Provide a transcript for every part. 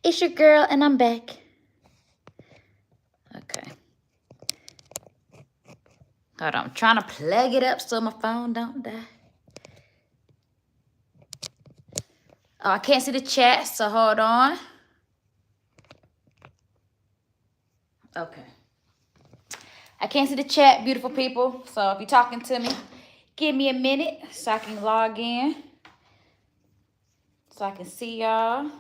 It's your girl, and I'm back. Okay. Hold on. I'm trying to plug it up so my phone don't die. Oh, I can't see the chat, so hold on. Okay. I can't see the chat, beautiful people. So if you're talking to me, give me a minute so I can log in. So I can see y'all.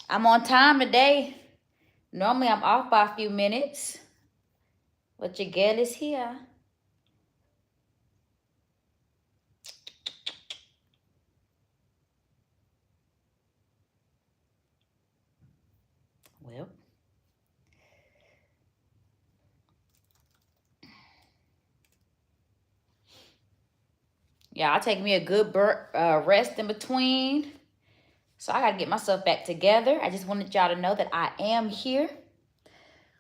I'm on time today. Normally I'm off by a few minutes. But your girl is here. Well. Yeah, I'll take me a good rest in between. So I got to get myself back together. I just wanted y'all to know that I am here.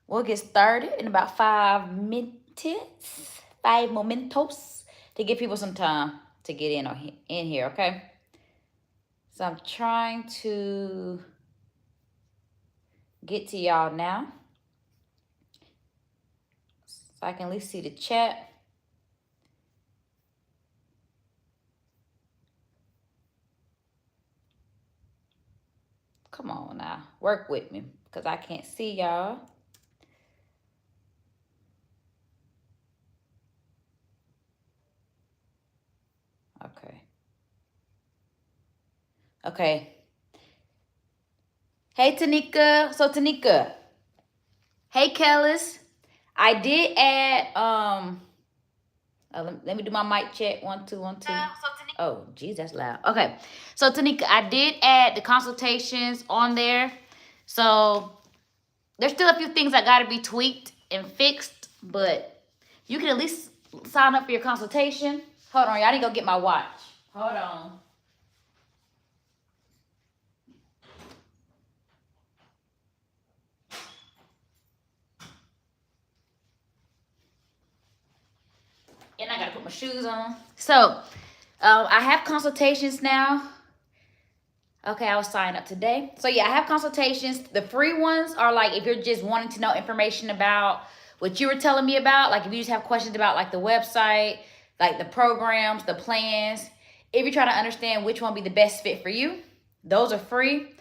We'll get started in about 5 minutes. 5 momentos to give people some time to get in here, okay? So I'm trying to get to y'all now. So I can at least see the chat. Come on now, work with me because I can't see y'all. Okay. Okay. Hey, Tanika. So, Tanika. Hey, Kellis. I did add, let me do my mic check. 1, 2, 1, 2. Oh, geez, that's loud. Okay. So, Tanika, I did add the consultations on there. So, there's still a few things that got to be tweaked and fixed, but you can at least sign up for your consultation. Hold on, y'all. I need to go get my watch. Hold on. And I got to put my shoes on. So, I have consultations now. Okay, I was signed up today. So yeah, I have consultations. The free ones are like if you're just wanting to know information about what you were telling me about, like if you just have questions about like the website, like the programs, the plans, if you're trying to understand which one would be the best fit for you, those are free.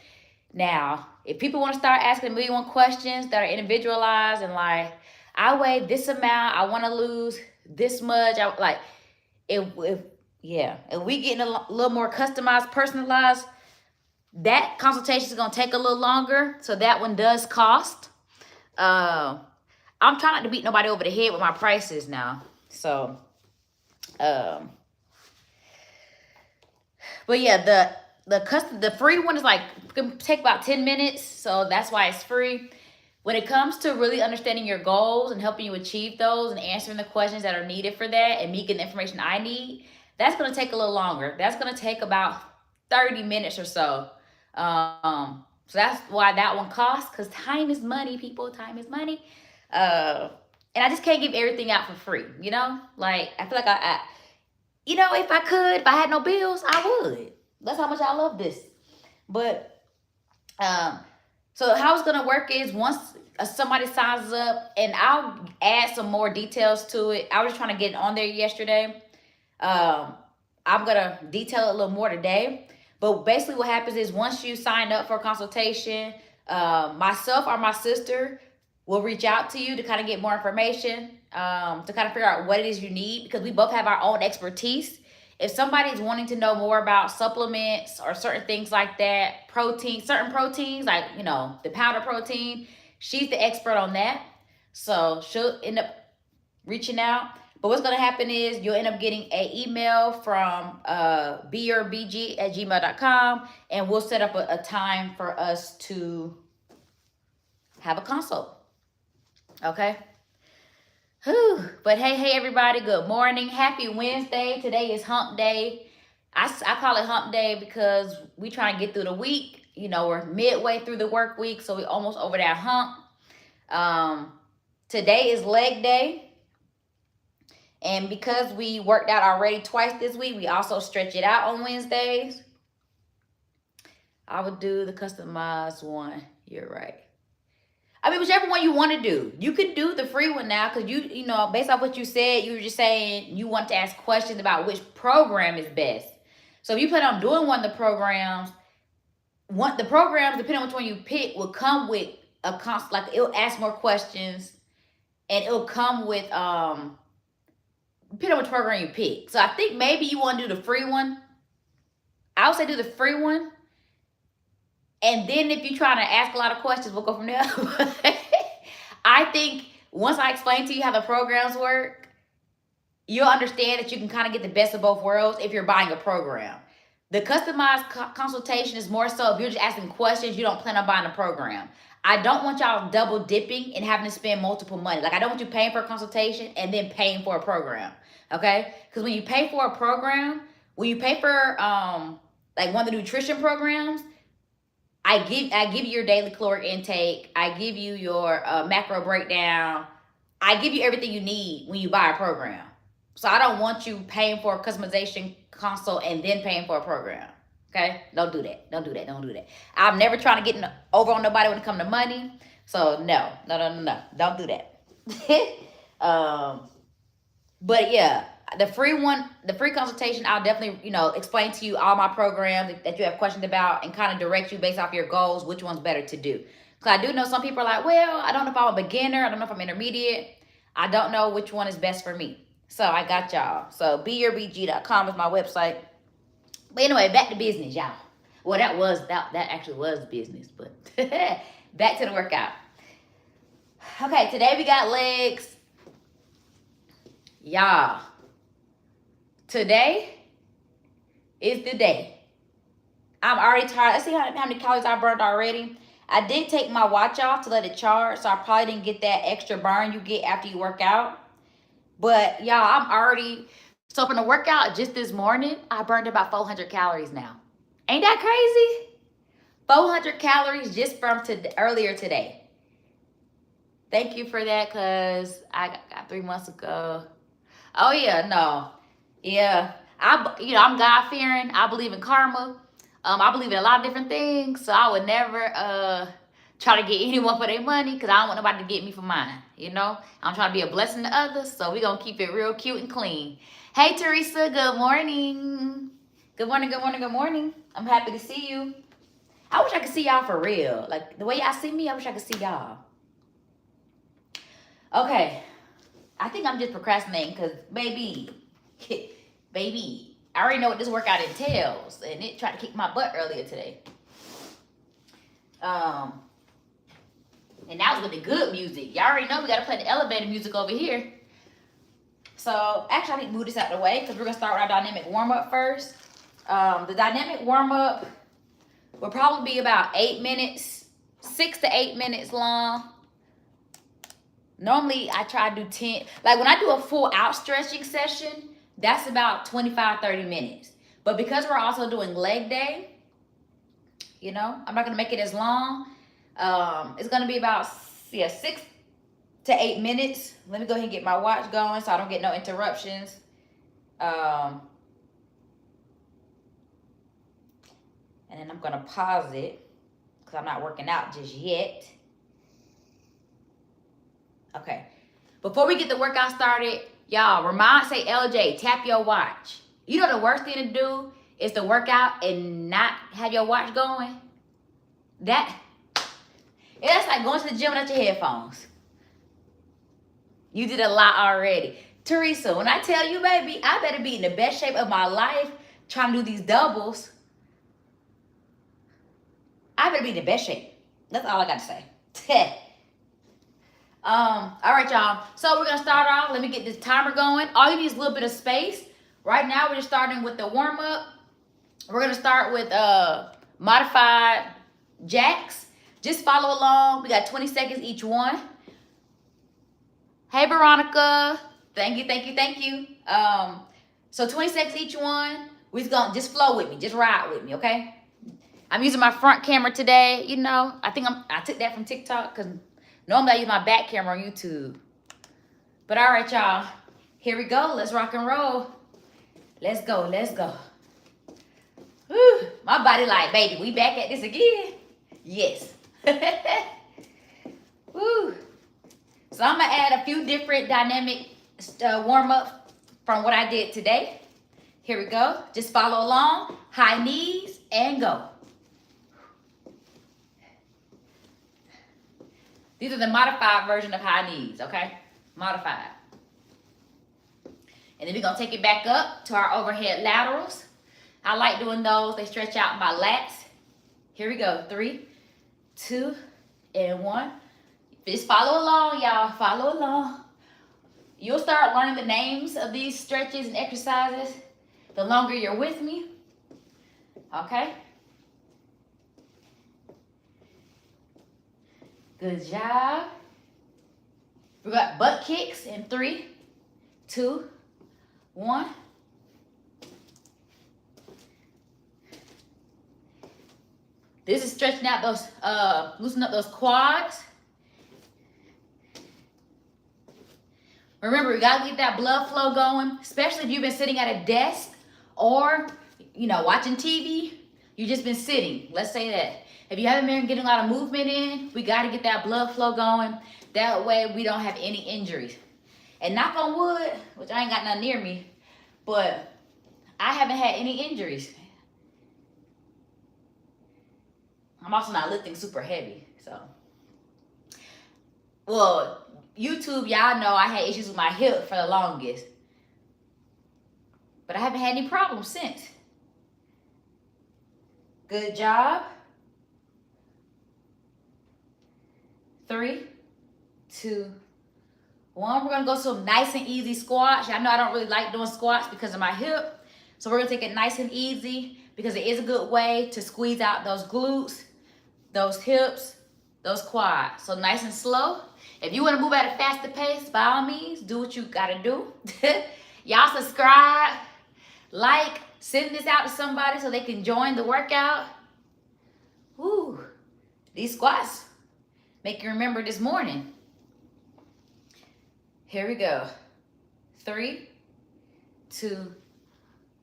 Now, if people want to start asking me one questions that are individualized and like, I weigh this amount, I want to lose this much, if we getting a little more customized, personalized, that consultation is going to take a little longer. So that one does cost. I'm trying not to beat nobody over the head with my prices now. So, but yeah, the free one is like, can take about 10 minutes. So that's why it's free. When it comes to really understanding your goals and helping you achieve those and answering the questions that are needed for that and me getting the information I need, that's going to take a little longer. That's going to take about 30 minutes or so. So that's why that one costs, because time is money, people. Time is money. And I just can't give everything out for free, you know? Like, I feel like if I could, if I had no bills, I would. That's how much I love this. But, so how it's going to work is once somebody signs up, and I'll add some more details to it. I was just trying to get it on there yesterday. I'm going to detail it a little more today. But basically what happens is once you sign up for a consultation, myself or my sister will reach out to you to kind of get more information, to kind of figure out what it is you need, because we both have our own expertise. If somebody's wanting to know more about supplements or certain things like that, certain proteins, like, the powder protein, she's the expert on that. So she'll end up reaching out. But what's going to happen is you'll end up getting an email from beourbg@gmail.com, and we'll set up a time for us to have a consult. Okay? Whew. But hey, everybody, good morning. Happy Wednesday. Today is hump day. I call it hump day because we try to get through the week. We're midway through the work week, so we're almost over that hump. Today is leg day. And because we worked out already twice this week, we also stretch it out on Wednesdays. I would do the customized one. You're right. I mean, whichever one you want to do. You could do the free one now because you know, based off what you said, you were just saying you want to ask questions about which program is best. So if you plan on doing one of the programs, depending on which one you pick, will come with like it'll ask more questions, and it'll come with depending on which program you pick. So I think maybe you want to do the free one. I would say do the free one. And then if you're trying to ask a lot of questions, we'll go from there. I think once I explain to you how the programs work, you'll understand that you can kind of get the best of both worlds if you're buying a program. The customized consultation is more so if you're just asking questions, you don't plan on buying a program. I don't want y'all double dipping and having to spend multiple money. Like, I don't want you paying for a consultation and then paying for a program, okay? Because when you pay for a program, when you pay for like one of the nutrition programs, I give you your daily caloric intake. I give you your macro breakdown. I give you everything you need when you buy a program. So I don't want you paying for a customization consult and then paying for a program. Okay? Don't do that. Don't do that. Don't do that. I'm never trying to get over on nobody when it comes to money. So no. Don't do that. But yeah, the free consultation, I'll definitely, explain to you all my programs that you have questions about and kind of direct you based off your goals, which one's better to do. Because I do know some people are like, well, I don't know if I'm a beginner. I don't know if I'm intermediate. I don't know which one is best for me. So I got y'all. So beyourbg.com is my website. But anyway, back to business, y'all. Well, that actually was business, but back to the workout. Okay, today we got legs. Y'all, today is the day. I'm already tired. Let's see how many calories I burned already. I did take my watch off to let it charge, so I probably didn't get that extra burn you get after you work out. But y'all, I'm already, so from the workout just this morning, I burned about 400 calories now. Ain't that crazy? 400 calories just from earlier today. Thank you for that, because I got 3 months ago. Oh yeah, no. Yeah. I'm God-fearing. I believe in karma. I believe in a lot of different things. So I would never try to get anyone for their money, because I don't want nobody to get me for mine. I'm trying to be a blessing to others. So we're going to keep it real cute and clean. Hey, Teresa. Good morning. Good morning, good morning, good morning. I'm happy to see you. I wish I could see y'all for real. Like, the way y'all see me, I wish I could see y'all. Okay. I think I'm just procrastinating because, baby, I already know what this workout entails. And it tried to kick my butt earlier today. And that was with the good music. Y'all already know we got to play the elevator music over here. So, actually, I need to move this out of the way because we're going to start with our dynamic warm-up first. The dynamic warm-up will probably be about 8 minutes, 6 to 8 minutes long. Normally, I try to do 10. Like, when I do a full out stretching session, that's about 25, 30 minutes. But because we're also doing leg day, I'm not going to make it as long. It's going to be about 6 to 8 minutes. Let me go ahead and get my watch going so I don't get no interruptions. And then I'm going to pause it because I'm not working out just yet. Okay. Before we get the workout started, y'all, say LJ, tap your watch. You know the worst thing to do is to work out and not have your watch going? That's like going to the gym without your headphones. You did a lot already. Teresa, when I tell you, baby, I better be in the best shape of my life trying to do these doubles. I better be in the best shape. That's all I got to say. All right, y'all. So we're going to start off. Let me get this timer going. All you need is a little bit of space. Right now, we're just starting with the warm-up. We're going to start with modified jacks. Just follow along. We got 20 seconds each one. Hey, Veronica. Thank you. So 20 seconds each one. We're going to just flow with me. Just ride with me, okay? I'm using my front camera today. I think I took that from TikTok because normally I use my back camera on YouTube. But all right, y'all. Here we go. Let's rock and roll. Let's go. Let's go. Whew. My body like, baby, we back at this again? Yes. Woo. So I'm going to add a few different dynamic warm-ups from what I did today. Here we go. Just follow along. High knees and go. These are the modified version of high knees, okay? Modified. And then we're going to take it back up to our overhead laterals. I like doing those. They stretch out my lats. Here we go. 3, 2, and 1. Just follow along, y'all. Follow along. You'll start learning the names of these stretches and exercises the longer you're with me. Okay? Good job. We got butt kicks in 3, 2, 1. This is stretching out those, loosening up those quads. Remember, we gotta get that blood flow going, especially if you've been sitting at a desk or, you know, watching TV. You've just been sitting. Let's say that. If you haven't been getting a lot of movement in, we gotta get that blood flow going. That way we don't have any injuries. And knock on wood, which I ain't got none near me, but I haven't had any injuries. I'm also not lifting super heavy, so. Well, YouTube, y'all know I had issues with my hip for the longest. But I haven't had any problems since. Good job. 3, 2, 1. We're going to go some nice and easy squats. Y'all know I don't really like doing squats because of my hip. So we're going to take it nice and easy because it is a good way to squeeze out those glutes, those hips, those quads. So nice and slow. If you want to move at a faster pace, by all means, do what you got to do. Y'all subscribe, like, send this out to somebody so they can join the workout. Woo, these squats make you remember this morning. Here we go. 3, 2,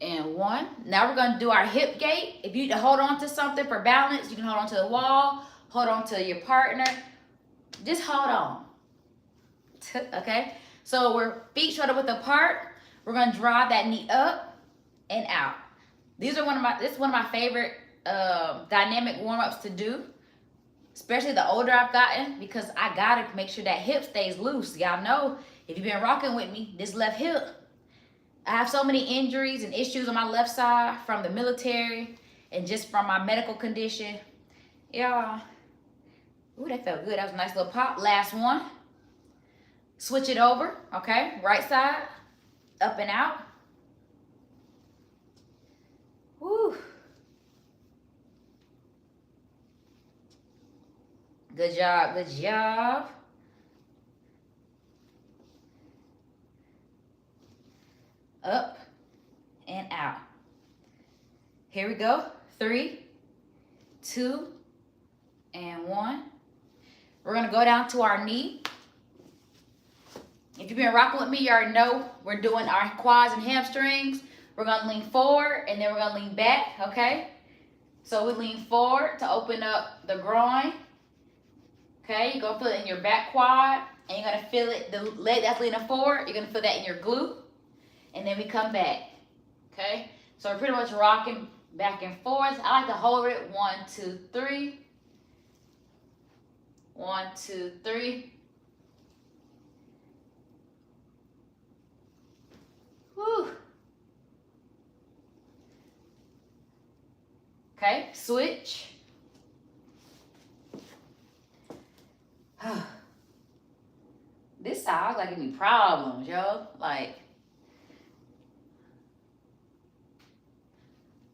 and 1. Now we're going to do our hip gate. If you need to hold on to something for balance, you can hold on to the wall, hold on to your partner. Just hold on. Okay? So we're feet shoulder width apart. We're going to drive that knee up and out. This is one of my favorite dynamic warm-ups to do, especially the older I've gotten, because I got to make sure that hip stays loose. Y'all know, if you've been rocking with me, this left hip, I have so many injuries and issues on my left side from the military and just from my medical condition. Y'all, ooh, that felt good. That was a nice little pop. Last one. Switch it over, okay? Right side, up and out. Woo. Good job, good job. Up and out. Here we go. 3, 2, and 1. We're gonna go down to our knee. If you've been rocking with me, you already know we're doing our quads and hamstrings. We're gonna lean forward and then we're gonna lean back, okay? So we lean forward to open up the groin. Okay, you're gonna feel it in your back quad and you're gonna feel it, the leg that's leaning forward, you're gonna feel that in your glute. And then we come back, okay? So we're pretty much rocking back and forth. I like to hold it. 1, 2, 3. 1, 2, 3. Whew. Okay, switch. This side like giving me problems, yo. Like,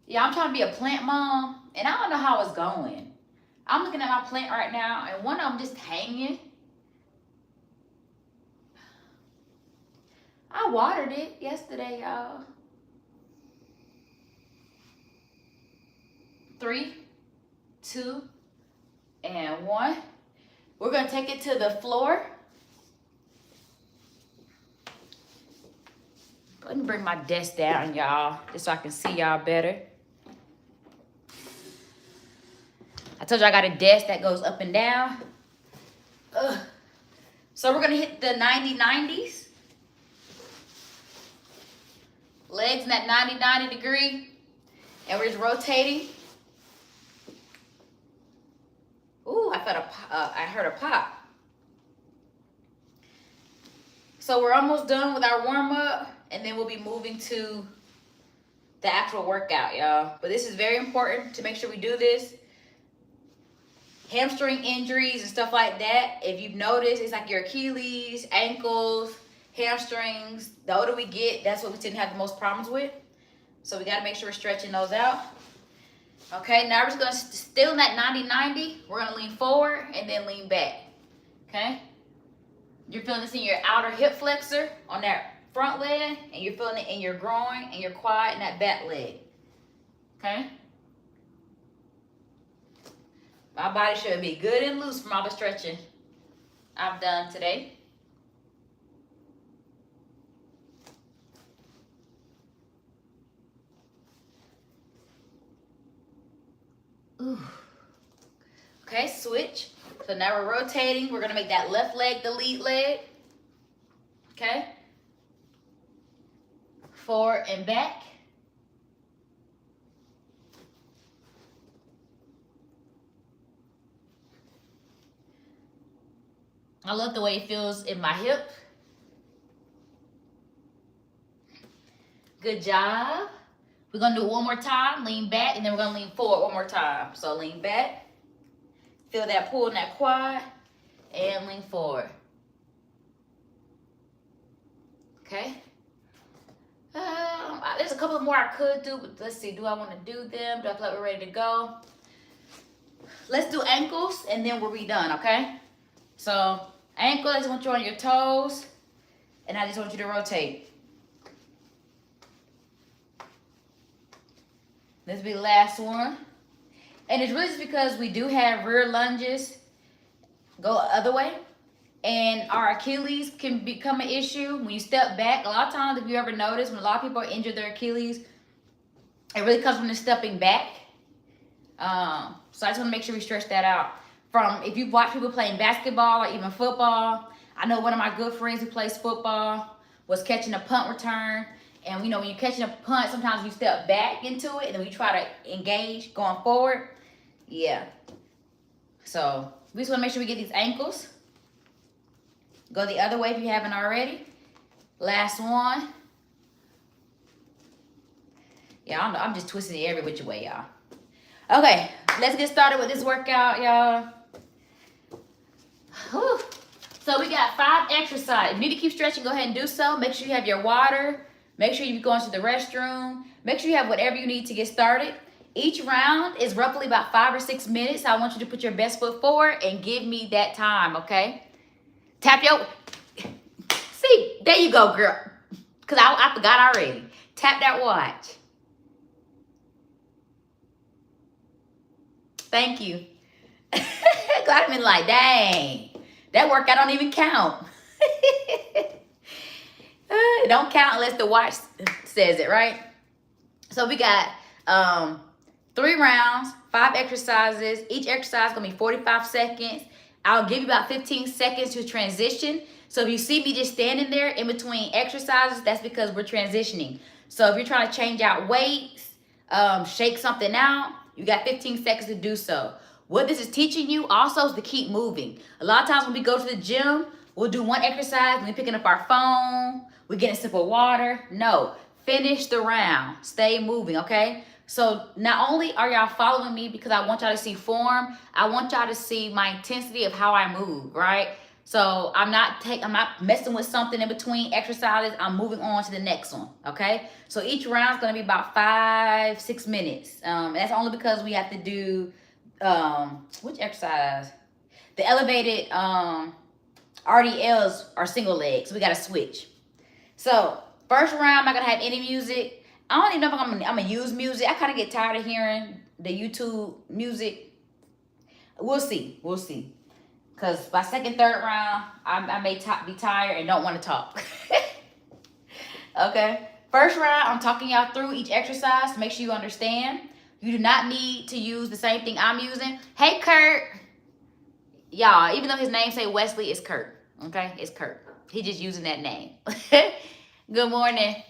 yeah, I'm trying to be a plant mom, and I don't know how it's going. I'm looking at my plant right now, and one of them just hanging. I watered it yesterday, y'all. 3, 2, and 1. We're going to take it to the floor. Let me bring my desk down, y'all, just so I can see y'all better. I told you I got a desk that goes up and down. So we're gonna hit the 90-90s. Legs in that 90-90 degree. And we're just rotating. Ooh, I heard a pop. So we're almost done with our warm up, and then we'll be moving to the actual workout, y'all. But this is very important to make sure we do this. Hamstring injuries and stuff like that, if you've noticed, it's like your Achilles, ankles, hamstrings. The older we get, that's what we tend to have the most problems with. So we got to make sure we're stretching those out. Okay, now we're just going to still in that 90-90. We're going to lean forward and then lean back. Okay? You're feeling this in your outer hip flexor on that front leg, and you're feeling it in your groin and your quad and that back leg. Okay? My body should be good and loose from all the stretching I've done today. Ooh. Okay, switch. So now we're rotating. We're going to make that left leg the lead leg. Okay. Forward and back. I love the way it feels in my hip. Good job. We're going to do it one more time. Lean back, and then we're going to lean forward one more time. So lean back. Feel that pull in that quad. And lean forward. Okay. There's a couple more I could do, but let's see. Do I want to do them? Do I feel like we're ready to go? Let's do ankles, and then we'll be done, okay? So, ankle, I just want you on your toes, and I just want you to rotate. This will be the last one. And it's really just because we do have rear lunges go the other way, and our Achilles can become an issue when you step back. A lot of times, if you ever notice, when a lot of people are injured their Achilles, it really comes from the stepping back. So I just want to make sure we stretch that out. From if you've watched people playing basketball or even football, I know one of my good friends who plays football was catching a punt return. And you know, when you're catching a punt, sometimes you step back into it and then we try to engage going forward. Yeah. So we just want to make sure we get these ankles. Go the other way if you haven't already. Last one. Yeah, I'm just twisting it every which way, y'all. Okay, let's get started with this workout, y'all. Whew. So we got 5 exercises. If you need to keep stretching, go ahead and do so. Make sure you have your water. Make sure you're going to the restroom. Make sure you have whatever you need to get started. Each round is roughly about 5 or 6 minutes. I want you to put your best foot forward and give me that time, okay? Tap your... See, there you go, girl. Because I forgot already. Tap that watch. Thank you. I've been like, dang, that workout don't even count. It don't count unless the watch says it, right? So we got 3 rounds, 5 exercises. Each exercise is going to be 45 seconds. I'll give you about 15 seconds to transition. So if you see me just standing there in between exercises, that's because we're transitioning. So if you're trying to change out weights, shake something out, you got 15 seconds to do so. What this is teaching you also is to keep moving. A lot of times when we go to the gym, we'll do one exercise, we're picking up our phone, we're getting a sip of water. No, finish the round. Stay moving, okay? So not only are y'all following me because I want y'all to see form, I want y'all to see my intensity of how I move, right? So I'm not messing with something in between exercises. I'm moving on to the next one, okay? So each round is going to be about 5-6 minutes. That's only because we have to do, which exercise? The elevated RDLs are single legs. So we got to switch. So first round, I'm not going to have any music. I don't even know if I'm going to use music. I kind of get tired of hearing the YouTube music. We'll see. We'll see. Because by second, third round, I may be tired and don't want to talk. Okay? First round, I'm talking y'all through each exercise to make sure you understand. You do not need to use the same thing I'm using. Hey, Kurt. Y'all, even though his name say Wesley, it's Kurt. Okay, it's Kurt. He just using that name. Good morning.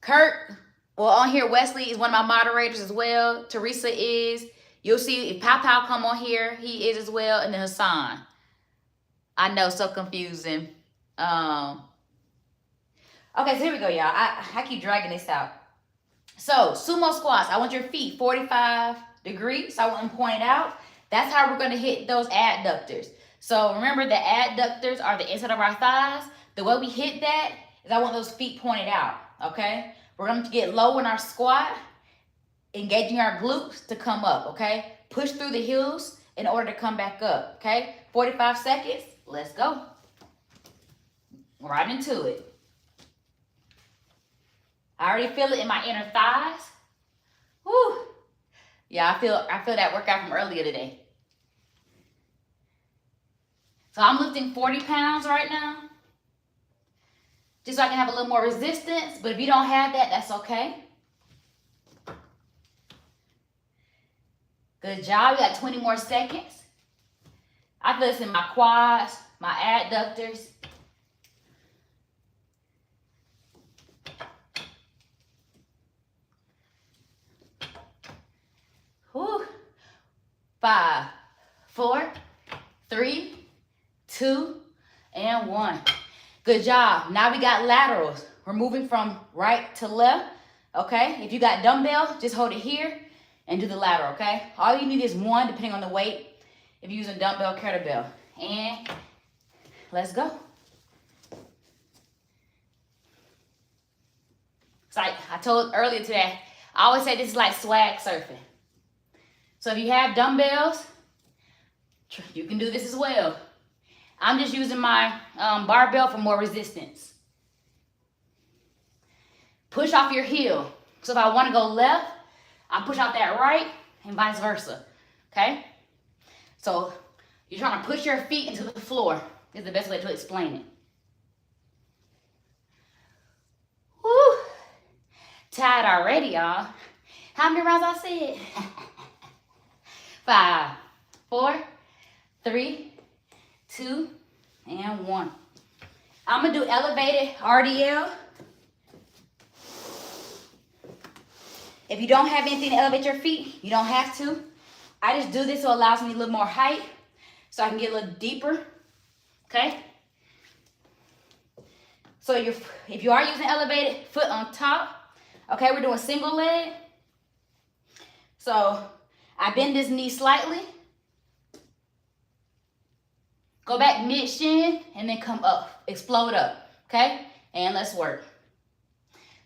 Kurt, well, on here, Wesley is one of my moderators as well. Teresa is. You'll see if Pow Pow come on here, he is as well. And then Hassan. I know, so confusing. Okay, so here we go, y'all. I keep dragging this out. So, sumo squats. I want your feet 45 degrees. I want them pointed out. That's how we're going to hit those adductors. So, remember the adductors are the inside of our thighs. The way we hit that is I want those feet pointed out, okay? We're going to get low in our squat, engaging our glutes to come up, okay? Push through the heels in order to come back up, okay? 45 seconds. Let's go. Right into it. I already feel it in my inner thighs. Whew. Yeah, I feel that workout from earlier today. So I'm lifting 40 pounds right now. Just so I can have a little more resistance. But if you don't have that, that's okay. Good job. You got 20 more seconds. I feel this in my quads, my adductors. Whew. 5, 4, 3, 2, and 1. Good job. Now we got laterals. We're moving from right to left. Okay. If you got dumbbell, just hold it here and do the lateral. Okay. All you need is one, depending on the weight. If you're using dumbbell, kettlebell. And let's go. It's like I told earlier today, I always say this is like swag surfing. So if you have dumbbells, you can do this as well. I'm just using my barbell for more resistance. Push off your heel. So if I want to go left, I push off that right and vice versa. Okay? So you're trying to push your feet into the floor is the best way to explain it. Woo! Tired already, y'all. How many rounds I said? 5, 4, 3, 2, and 1. I'm going to do elevated RDL. If you don't have anything to elevate your feet, you don't have to. I just do this so it allows me a little more height so I can get a little deeper. Okay? So if you are using elevated, foot on top. Okay, we're doing single leg. So I bend this knee slightly. Go back mid-shin and then come up. Explode up. Okay? And let's work.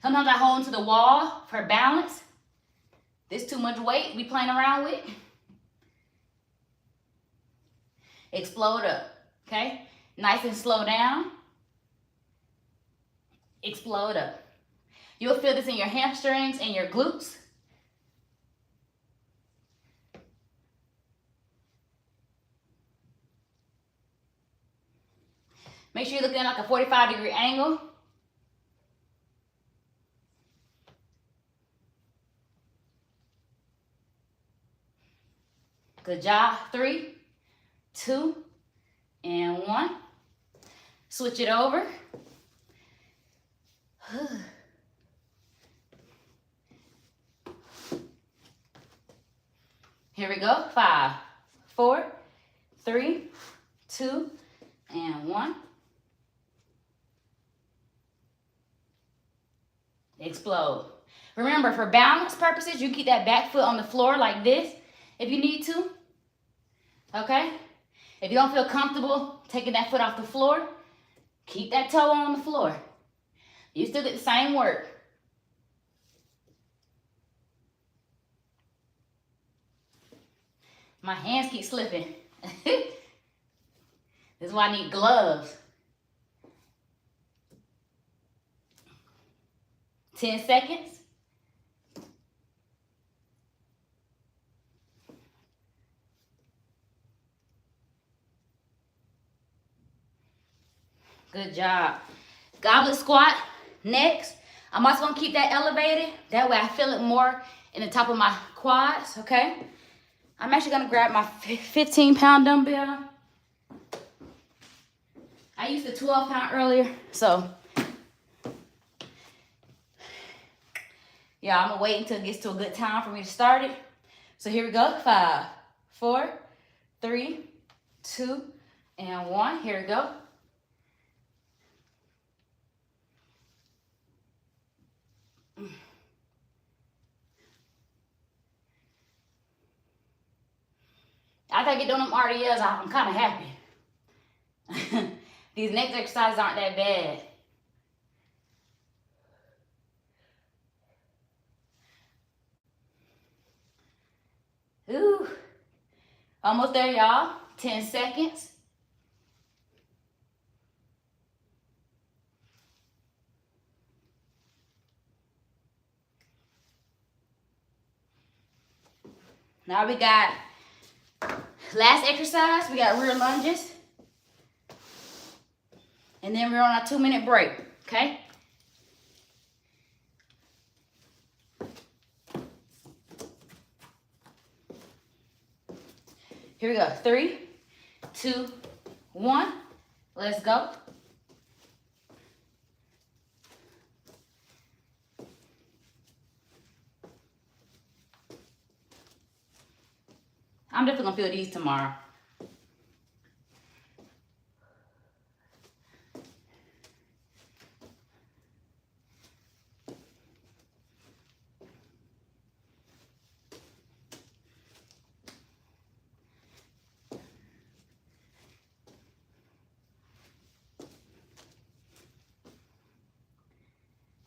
Sometimes I hold into the wall for balance. This too much weight we playing around with. Explode up. Okay? Nice and slow down. Explode up. You'll feel this in your hamstrings and your glutes. Make sure you're looking at like a 45-degree angle. Good job. 3, 2, and 1. Switch it over. Here we go. 5, 4, 3, 2, and 1. Explode. Remember, for balance purposes, you keep that back foot on the floor like this if you need to. Okay? If you don't feel comfortable taking that foot off the floor, keep that toe on the floor. You still get the same work. My hands keep slipping. This is why I need gloves. 10 seconds. Good job. Goblet squat next. I'm also gonna keep that elevated. That way I feel it more in the top of my quads, okay? I'm actually gonna grab my 15-pound dumbbell. I used the 12-pound earlier, so yeah, I'm gonna wait until it gets to a good time for me to start it. So here we go. 5, 4, 3, 2, and 1. Here we go. After I get done with them RDLs, I'm kind of happy. These next exercises aren't that bad. Ooh. Almost there, y'all. 10 seconds. Now we got last exercise. We got rear lunges. And then we're on our 2-minute break, okay? Here we go. 3, 2, 1. Let's go. I'm definitely gonna feel these tomorrow.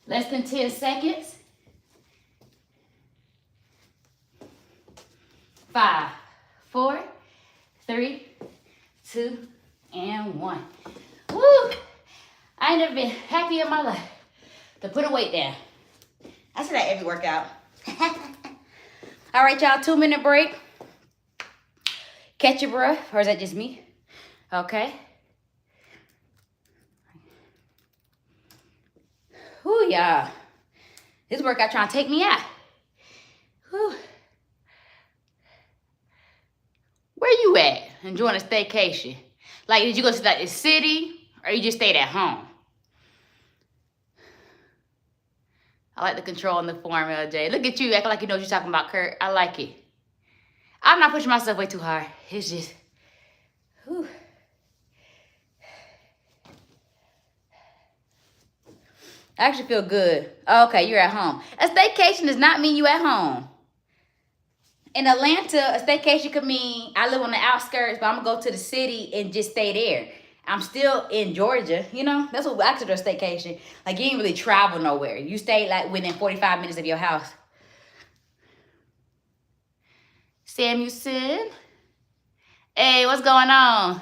Less than 10 seconds. 5, 4, 3, 2, and 1. Woo! I ain't never been happier in my life to put a weight down. I say that every workout. All right, y'all, 2-minute break. Catch your breath, or is that just me? Okay. Whoo, y'all. This workout trying to take me out. Whew. Where you at? Enjoying a staycation? Like, did you go to like the city, or you just stayed at home? I like the control in the form, LJ. Look at you, acting like you know what you're talking about, Kurt. I like it. I'm not pushing myself way too hard. It's just, whew. I actually feel good. Okay, you're at home. A staycation does not mean you at home. In Atlanta, a staycation could mean I live on the outskirts, but I'm going to go to the city and just stay there. I'm still in Georgia, you know? That's what I consider a staycation. Like, you ain't really travel nowhere. You stay, like, within 45 minutes of your house. Samuelson. Hey, what's going on?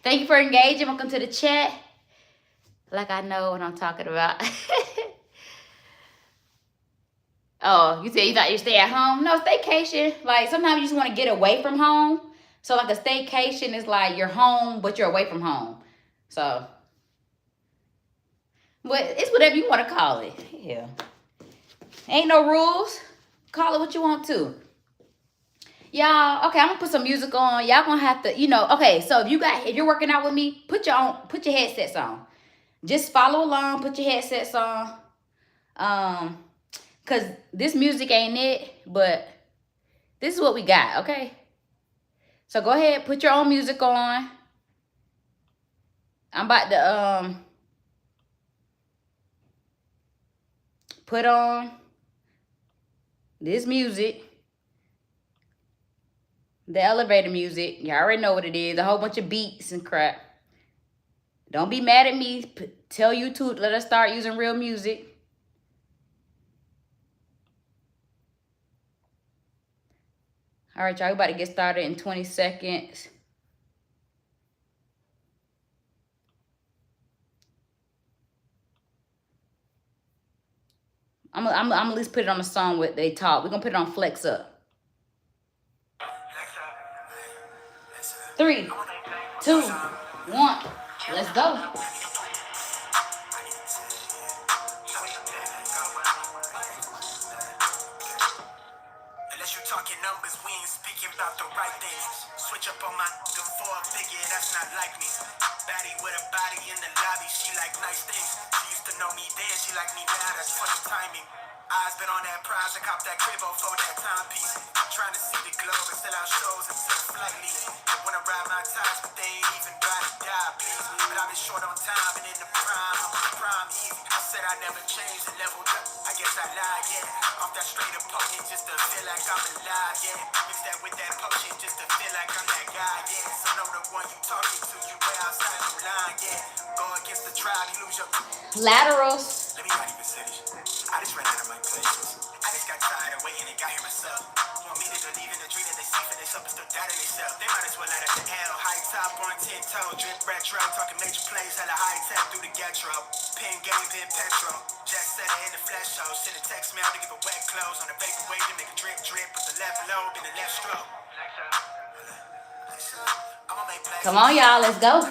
Thank you for engaging. Welcome to the chat. Like I know what I'm talking about. Oh, you said you thought you stay at home? No, staycation. Like, sometimes you just want to get away from home. So, like, a staycation is like you're home, but you're away from home. So, but it's whatever you want to call it. Yeah. Ain't no rules. Call it what you want to. Y'all, okay, I'm gonna put some music on. Y'all gonna have to, you know, okay, so if you're working out with me, put your headsets on. Just follow along, put your headsets on. Cause this music ain't it, but this is what we got, okay? So go ahead, put your own music on. I'm about to put on this music. The elevator music. You already know what it is. A whole bunch of beats and crap. Don't be mad at me. Tell YouTube, let us start using real music. All right, y'all, we about to get started in 20 seconds. I'm gonna at least put it on the song with they talk. We're gonna put it on Flex Up. 3, 2, 1, let's go. your numbers, we ain't speaking about the right things. Switch up on my for a figure, that's not like me. Baddie with a body in the lobby, she like nice things. She used to know me then, she like me now, that's funny timing. Eyes been on that prize, I cop that crib for that timepiece. Trying to see the globe and sell out shows until the flight leave. They wanna ride my ties, but they ain't even got to die, please. But I've been short on time and in the prime, I'm the prime easy. I said I never changed and leveled up, I guess I lied, yeah. Off that straight up potion just to feel like I'm alive, yeah. Mix that with that potion just to feel like I'm that guy, yeah. So know the one you talking to, you way outside the line, yeah. Go against the tribe, you lose your laterals. Let me not even finish. I just ran out of my patience. I just got tired of waiting and got here myself. Want me to believe in the dream that they see finish up and still doubt in themselves. They might as well let it to hell. High top on 10 toe, drip retro. Talking major plays, hella high tech through the getro. Pin game, pin petrol. Just set it in the flash show. Send a text mail to give a wet clothes. On a vapor wave to make a drip drip. Put the left lobe in the left stroke. Come on, y'all, let's go.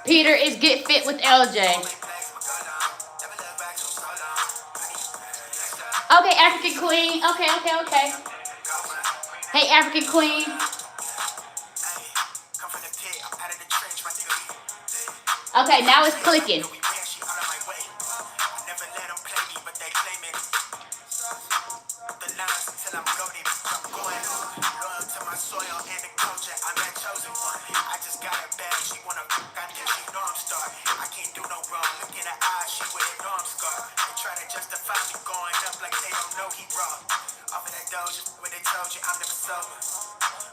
Peter is Get Fit with LJ. Okay, African Queen. Okay. Hey, African Queen. Okay, now it's clicking.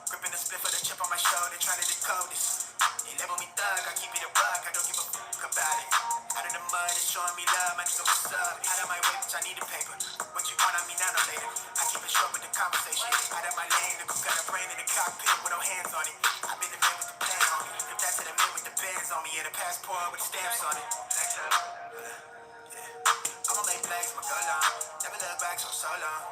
Gripping the split for the chip on my shoulder, trying to decode this. They label me thug, I keep it a buck, I don't give a fuck about it. Out of the mud, it's showing me love, my nigga, what's up? Out of my way, bitch, I need a paper. What you want on me now, no later. I keep it short with the conversation. Out of my lane, the cook got a brain in the cockpit with no hands on it. I've been the man with the plan on it. If that's to the man with the bands on me, yeah, the passport with the stamps on it. I'ma make plays, my go long. Never look back so long.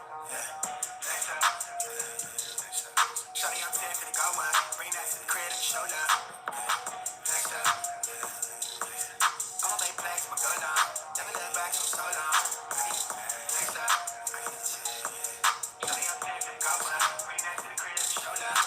Shawty on 10 for the go one. Bring that to the crib and show love. I'ma make plays, my go long. Never look back so long. Shawty on 10 for the go one. Bring that to the crib and show love.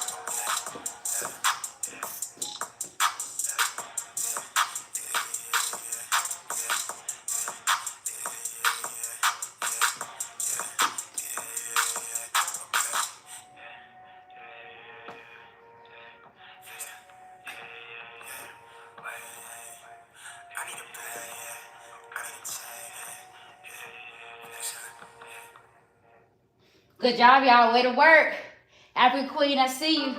Good job, y'all. Way to work. African Queen, I see you.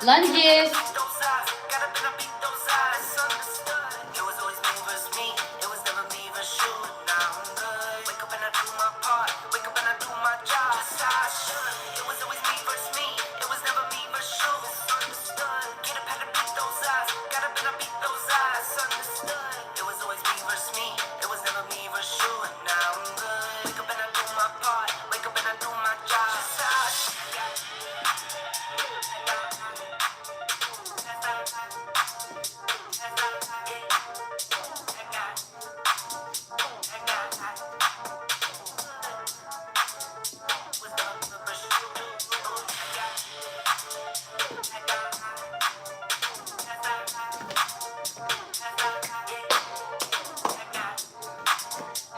Lunges. Wake up and I do my part. Wake up and I do my job. It was always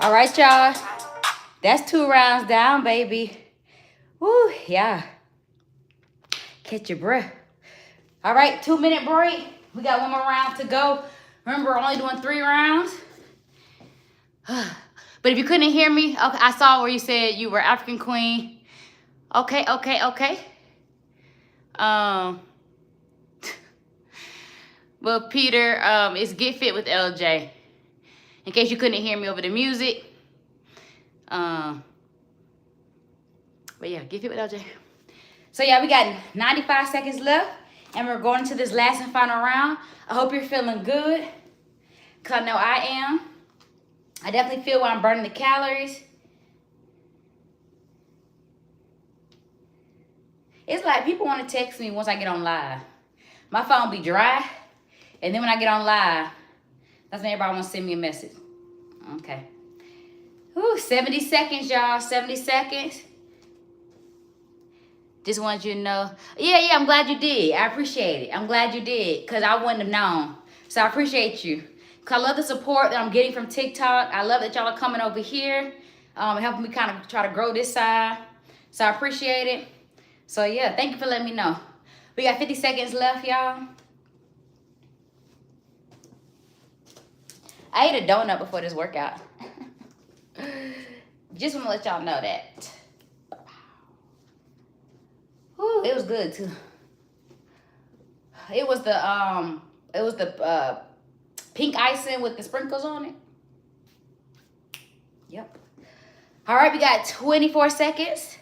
All right, y'all. That's 2 rounds down, baby. Woo, yeah. Catch your breath. All right, 2-minute break. We got 1 more round to go. Remember, we're only doing 3 rounds. But if you couldn't hear me, okay, I saw where you said you were African Queen. Okay. Well, Peter, it's Get Fit with LJ. In case you couldn't hear me over the music. But yeah, Get Fit with LJ. So yeah, we got 95 seconds left. And we're going to this last and final round. I hope you're feeling good. Because I know I am. I definitely feel when I'm burning the calories. It's like people want to text me once I get on live. My phone be dry. And then when I get on live, that's when everybody wants to send me a message. Okay. Whew, 70 seconds, y'all. 70 seconds. Just wanted you to know. Yeah, I'm glad you did. I appreciate it. I'm glad you did. Because I wouldn't have known. So I appreciate you. Because I love the support that I'm getting from TikTok. I love that y'all are coming over here. Helping me kind of try to grow this side. So I appreciate it. So yeah, thank you for letting me know. We got 50 seconds left, y'all. I ate a donut before this workout. Just want to let y'all know that. Whew, it was good too. It was the pink icing with the sprinkles on it. Yep. All right, we got 24 seconds.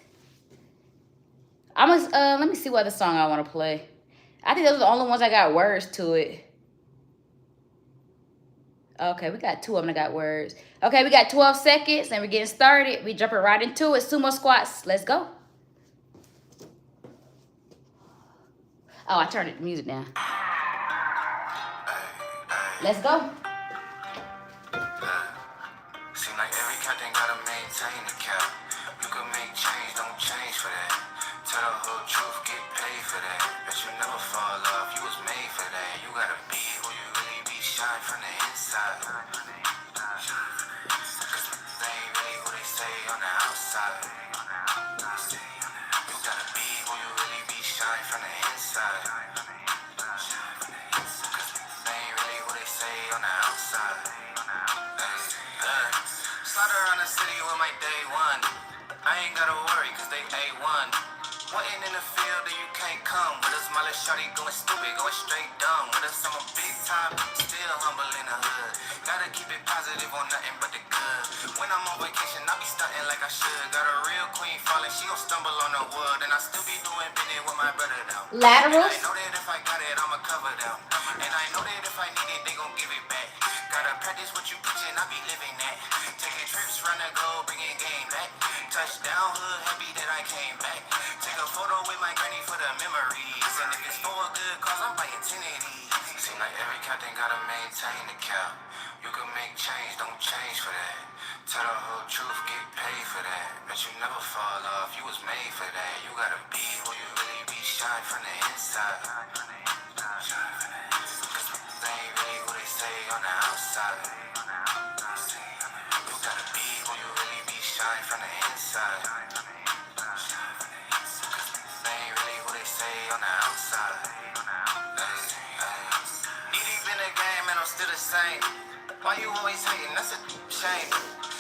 Let me see what other song I want to play. I think those are the only ones I got words to it. Okay, we got 2 of them that got words. Okay, we got 12 seconds and we're getting started. We jumping right into it. Sumo squats. Let's go. Oh, I turned the music down. Let's go. Seem like every captain gotta maintain the cap. You can make change, don't change for that. Tell the whole truth, get paid for that. Bet you never fall off, you was made for that. You gotta be who you really be, shine from the inside. Cause they ain't really who they say on the outside. You gotta be who you really be, shine from the inside. Cause they ain't really who they say on the outside. Slaughter on the city with my day one. I ain't gotta worry cause they A1. Waiting in the field and you can't come with us. My little shorty going stupid, going straight dumb with us. I'm a big time, still humble in the hood. Gotta keep it positive on nothing but the good. When I'm on vacation, I be stunting like I should. Got a real queen falling, she gon' stumble on the wood. And I still be doing business with my brother down. Laterals. I know that if I got it, I'ma cover them. And I know that if I need it, they gon' give it back. Gotta practice what you preaching, I be living that. Taking trips, run the globe, bringing game back. Touchdown hood, happy that I came back. Take a photo with my granny for the memories. And if it's for a good cause, I'm buying 10 of these. Seem like every captain gotta maintain the cap. You can make change, don't change for that. Tell the whole truth, get paid for that. Bet you never fall off, you was made for that. You gotta be who you really be, shine from the inside. Cause they ain't really who they say on the outside. You gotta be who you really be, shine from the inside. Cause they ain't really who they say on the outside. Knee deep in the game and I'm still the same. Why you always hating? That's a shame.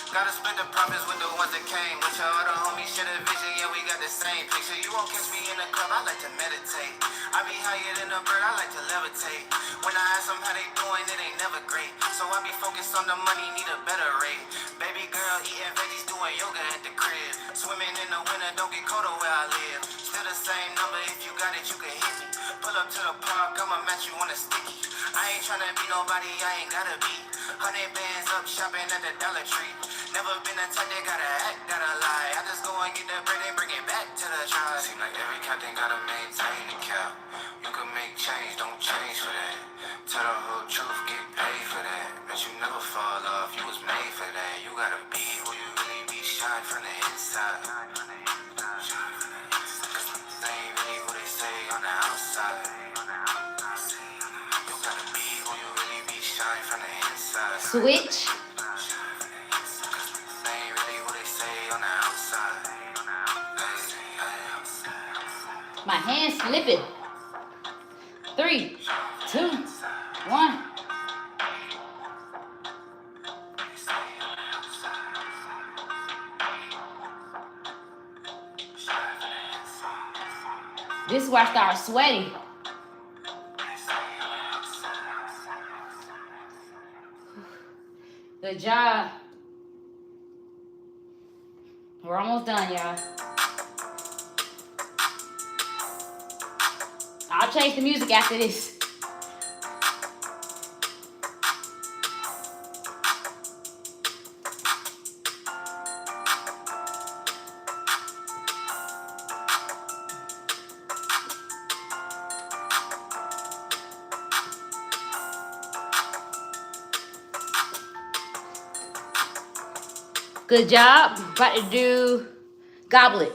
Gotta split the profits with the ones that came. With your other homies, share the vision, yeah, we got the same picture. You won't catch me in the club, I like to meditate. I be higher than a bird, I like to levitate. When I ask them how they doing, it ain't never great. So I be focused on the money, need a better rate. Baby girl eating veggies, doing yoga at the crib. Swimming in the winter, don't get colder where I live. Still the same number, if you got it, you can hit me. Pull up to the park, I'ma match you on a sticky. I ain't tryna be nobody, I ain't gotta be. 100 bands up, shopping at the Dollar Tree. Never been a type that gotta act, gotta lie. I just go and get the bread and bring it back to the tribe. Seem like every captain gotta maintain the cap. You can make change, don't change for that. Tell the whole truth, get paid for that. Bet you never fall off, you was made for that. You gotta be who you really be, shine from the inside. Cause they ain't really who they say on the outside. You gotta be who you really be, shine from the inside. Switch. My hand's slipping. 3, 2, 1. This is where I start sweating. Good job. We're almost done, y'all. I'll change the music after this. Good job. About to do goblet.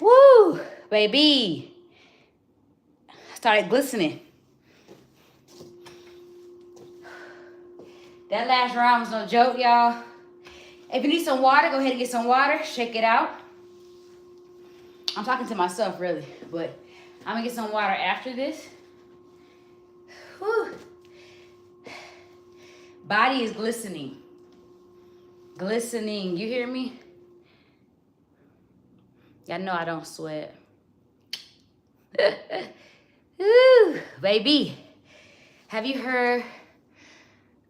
Woo, baby. Started glistening. That last round was no joke, y'all. If you need some water, go ahead and get some water. Shake it out. I'm talking to myself, really, but I'm gonna get some water after this. Whew. Body is glistening. Glistening, you hear me? Y'all know I don't sweat. Ooh, baby. Have you heard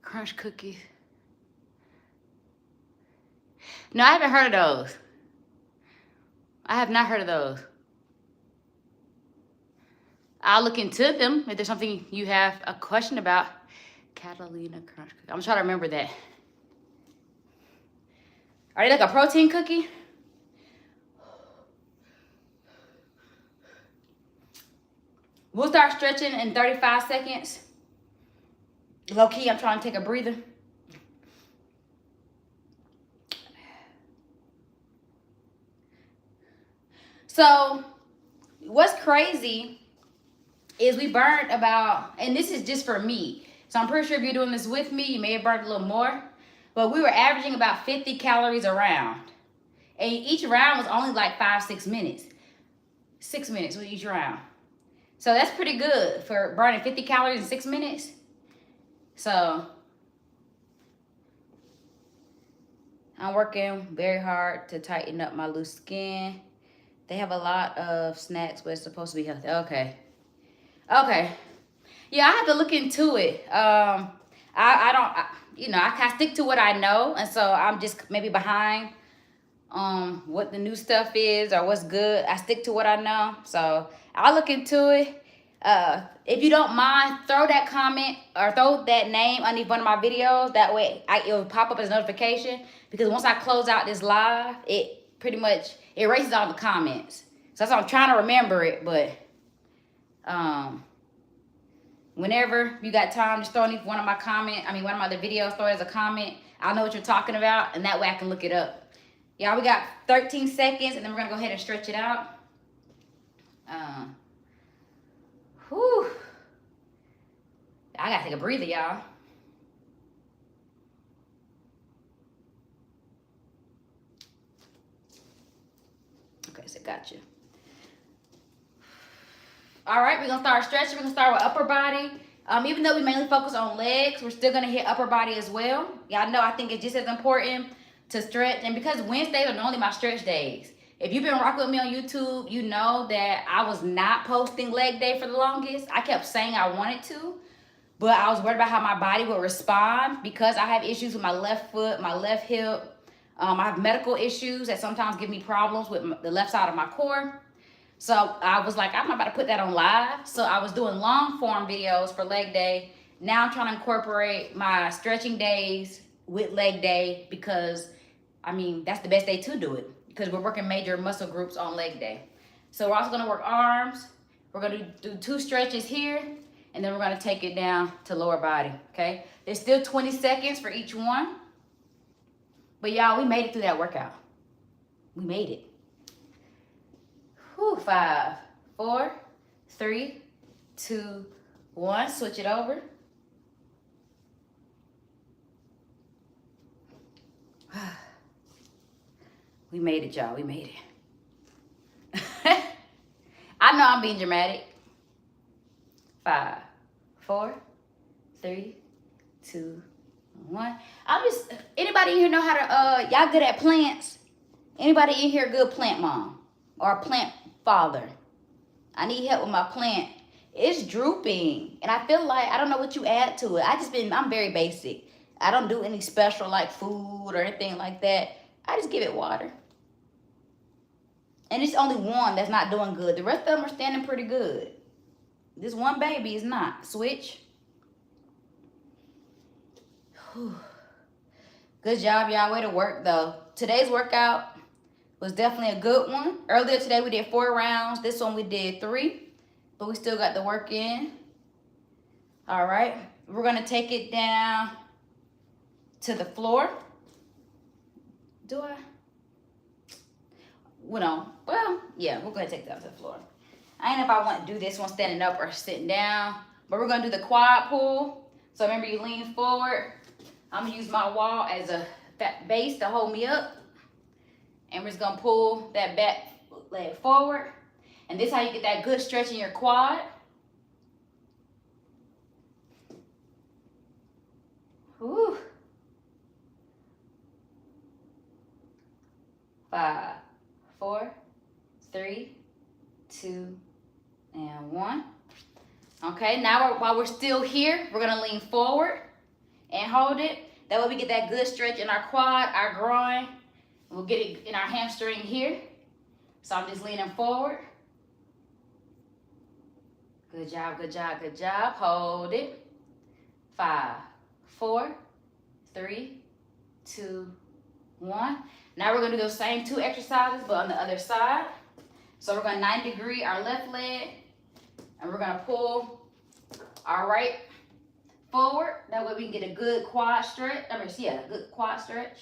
crunch cookies? No, I haven't heard of those. I have not heard of those. I'll look into them if there's something you have a question about. Catalina crunch cookie. I'm trying to remember that. Are they like a protein cookie? We'll start stretching in 35 seconds. Low key, I'm trying to take a breather. So, what's crazy is we burned about, and this is just for me, so I'm pretty sure if you're doing this with me, you may have burned a little more, but we were averaging about 50 calories a round. And each round was only like 5-6 minutes. 6 minutes with each round. So that's pretty good for burning 50 calories in 6 minutes. So I'm working very hard to tighten up my loose skin. They have a lot of snacks, but it's supposed to be healthy. Okay. Yeah, I have to look into it. I kind of stick to what I know, and so I'm just maybe behind what the new stuff is or what's good. I stick to what I know, so I'll look into it. If you don't mind, throw that comment or throw that name underneath one of my videos. That way it will pop up as a notification, because once I close out this live, it pretty much erases all the comments. So that's why I'm trying to remember it, but whenever you got time, just throw one of my one of my other videos, throw it as a comment. I'll know what you're talking about, and that way I can look it up. Y'all, we got 13 seconds, and then we're gonna go ahead and stretch it out. Whew. I gotta take a breather, y'all. Okay, so gotcha. All right, we're gonna start stretching. We're gonna start with upper body. Even though we mainly focus on legs, we're still gonna hit upper body as well. Y'all know I think it's just as important to stretch, and because Wednesdays are normally my stretch days. If you've been rocking with me on YouTube, you know that I was not posting leg day for the longest. I kept saying I wanted to, but I was worried about how my body would respond, because I have issues with my left foot, my left hip. I have medical issues that sometimes give me problems with the left side of my core. So I was like, I'm not about to put that on live. So I was doing long form videos for leg day. Now I'm trying to incorporate my stretching days with leg day, because that's the best day to do it, because we're working major muscle groups on leg day. So we're also gonna work arms. We're gonna do 2 stretches here, and then we're gonna take it down to lower body, okay? There's still 20 seconds for each one. But y'all, we made it through that workout. We made it. Whew, 5, 4, 3, 2, 1. Switch it over. We made it, y'all. We made it. I know I'm being dramatic. 5, 4, 3, 2, 1. Anybody in here know how to, y'all good at plants? Anybody in here good plant mom or plant father? I need help with my plant. It's drooping, and I feel like I don't know what you add to it. I'm very basic. I don't do any special like food or anything like that. I just give it water. And it's only one that's not doing good. The rest of them are standing pretty good. This one baby is not. Switch. Whew. Good job, y'all. Way to work, though. Today's workout was definitely a good one. Earlier today, we did 4 rounds. This one, we did 3. But we still got the work in. All right. We're going to take it down to the floor. Do I? Well, yeah, we're going to take that to the floor. I don't know if I want to do this one standing up or sitting down, but we're going to do the quad pull. So remember, you lean forward. I'm going to use my wall as a base to hold me up. And we're just going to pull that back leg forward. And this is how you get that good stretch in your quad. Whew. 5, 4, 3, 2, and 1. Okay, now while we're still here, we're gonna lean forward and hold it. That way we get that good stretch in our quad, our groin. We'll get it in our hamstring here. So I'm just leaning forward. Good job, good job, good job. Hold it. 5, 4, 3, 2, 1. Now we're going to do those same 2 exercises, but on the other side. So we're going to 90 degree our left leg, and we're going to pull our right forward. That way we can get a good quad stretch. A good quad stretch.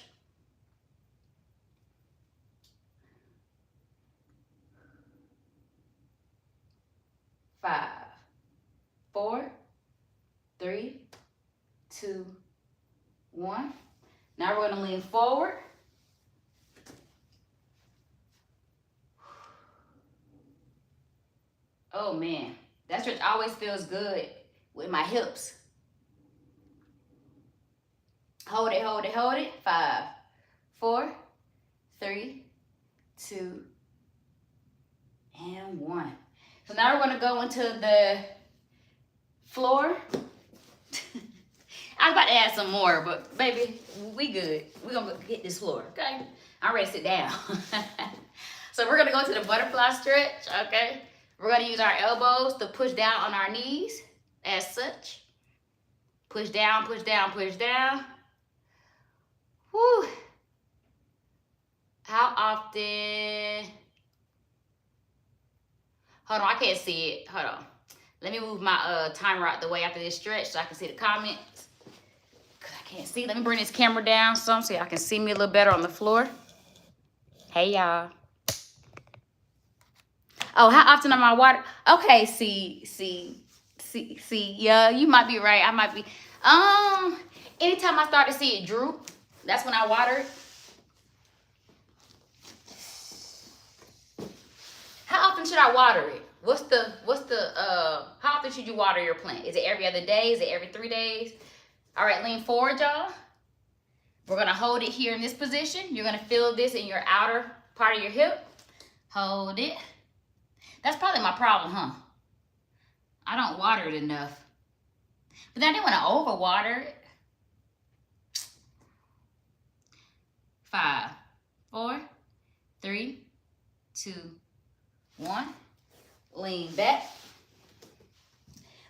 Five, 4, 3, 2, 1. Now we're going to lean forward. Oh man, that stretch always feels good with my hips. Hold it, hold it, hold it. 5, 4, 3, 2, and 1. So now we're going to go into the floor. I was about to add some more, but baby, we good. We're going to hit this floor, okay? I'm ready to sit down. So we're going to go to the butterfly stretch, okay? We're gonna use our elbows to push down on our knees as such. Push down, push down, push down. Whew. How often? Hold on, I can't see it. Hold on. Let me move my timer out the way after this stretch so I can see the comments. Cause I can't see. Let me bring this camera down some so y'all can see me a little better on the floor. Hey y'all. Oh, how often am I water? Okay, see. Yeah, you might be right. I might be. Anytime I start to see it droop, that's when I water it. How often should I water it? How often should you water your plant? Is it every other day? Is it every 3 days? All right, lean forward, y'all. We're gonna hold it here in this position. You're gonna feel this in your outer part of your hip. Hold it. That's probably my problem, huh? I don't water it enough. But then I didn't want to overwater it. 5, 4, 3, 2, 1. Lean back.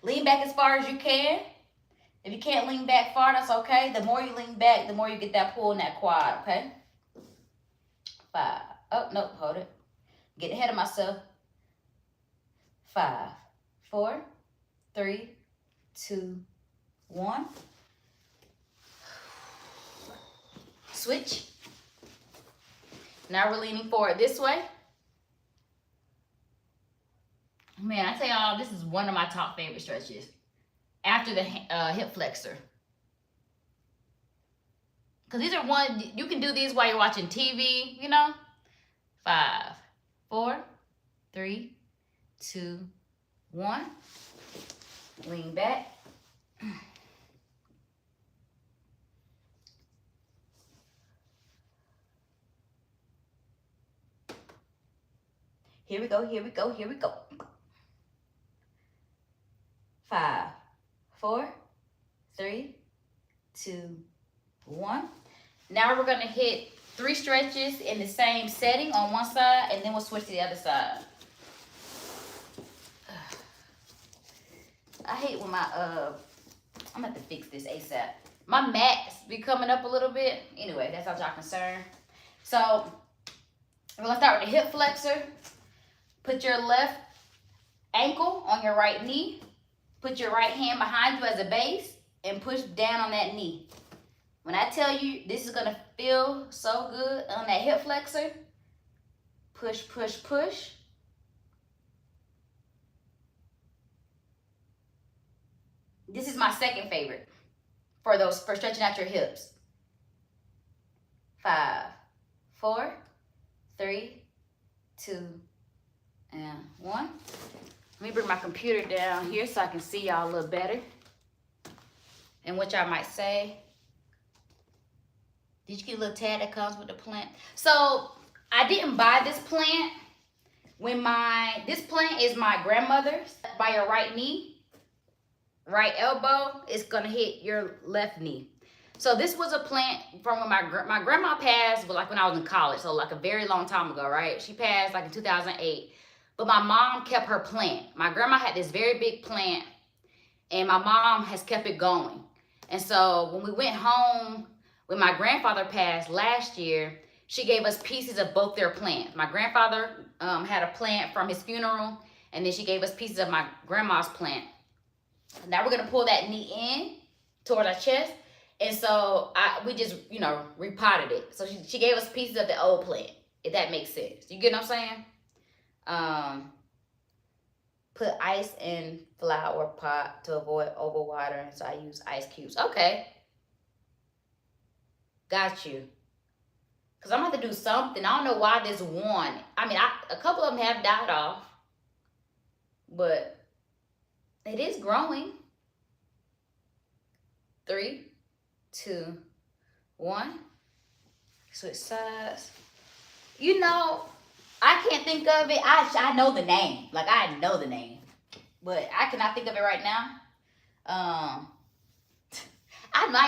Lean back as far as you can. If you can't lean back far, that's okay. The more you lean back, the more you get that pull in that quad, okay? 5. Oh, no, hold it. Get ahead of myself. 5, 4, 3, 2, 1. Switch. Now we're leaning forward this way. Man, I tell y'all, this is one of my top favorite stretches. After the hip flexor. Because these are one, you can do these while you're watching TV, you know. 5, 4, 3, 2, 1. Lean back. Here we go, here we go, here we go. 5, 4, 3, 2, 1. Now we're gonna hit 3 stretches in the same setting on one side, and then we'll switch to the other side. I hate when my, I'm gonna have to fix this ASAP. My mats be coming up a little bit. Anyway, that's all y'all concerned. So, we're gonna start with the hip flexor. Put your left ankle on your right knee. Put your right hand behind you as a base and push down on that knee. When I tell you this is gonna feel so good on that hip flexor, push, push, push. This is my second favorite for stretching out your hips. 5, 4, 3, 2, and 1. Let me bring my computer down here so I can see y'all a little better. And what y'all might say. Did you get a little tag that comes with the plant? So I didn't buy this plant. This plant is my grandmother's. By your right knee, right elbow, it's gonna hit your left knee. So this was a plant from when my grandma passed, but like when I was in college, so like a very long time ago, right? She passed like in 2008. But my mom kept her plant. My grandma had this very big plant, and my mom has kept it going. And so when we went home, when my grandfather passed last year, she gave us pieces of both their plants. My grandfather had a plant from his funeral, and then she gave us pieces of my grandma's plant. Now we're gonna pull that knee in toward our chest. And so we just, repotted it. So she gave us pieces of the old plant, if that makes sense. You get what I'm saying? Put ice in flower pot to avoid overwatering, so I use ice cubes. Okay. Got you. Because I'm going to have to do something. I don't know why this one. I mean, a couple of them have died off. But it is growing. 3, 2, 1. Switch sides. I can't think of it. I know the name. Like, I know the name. But I cannot think of it right now. I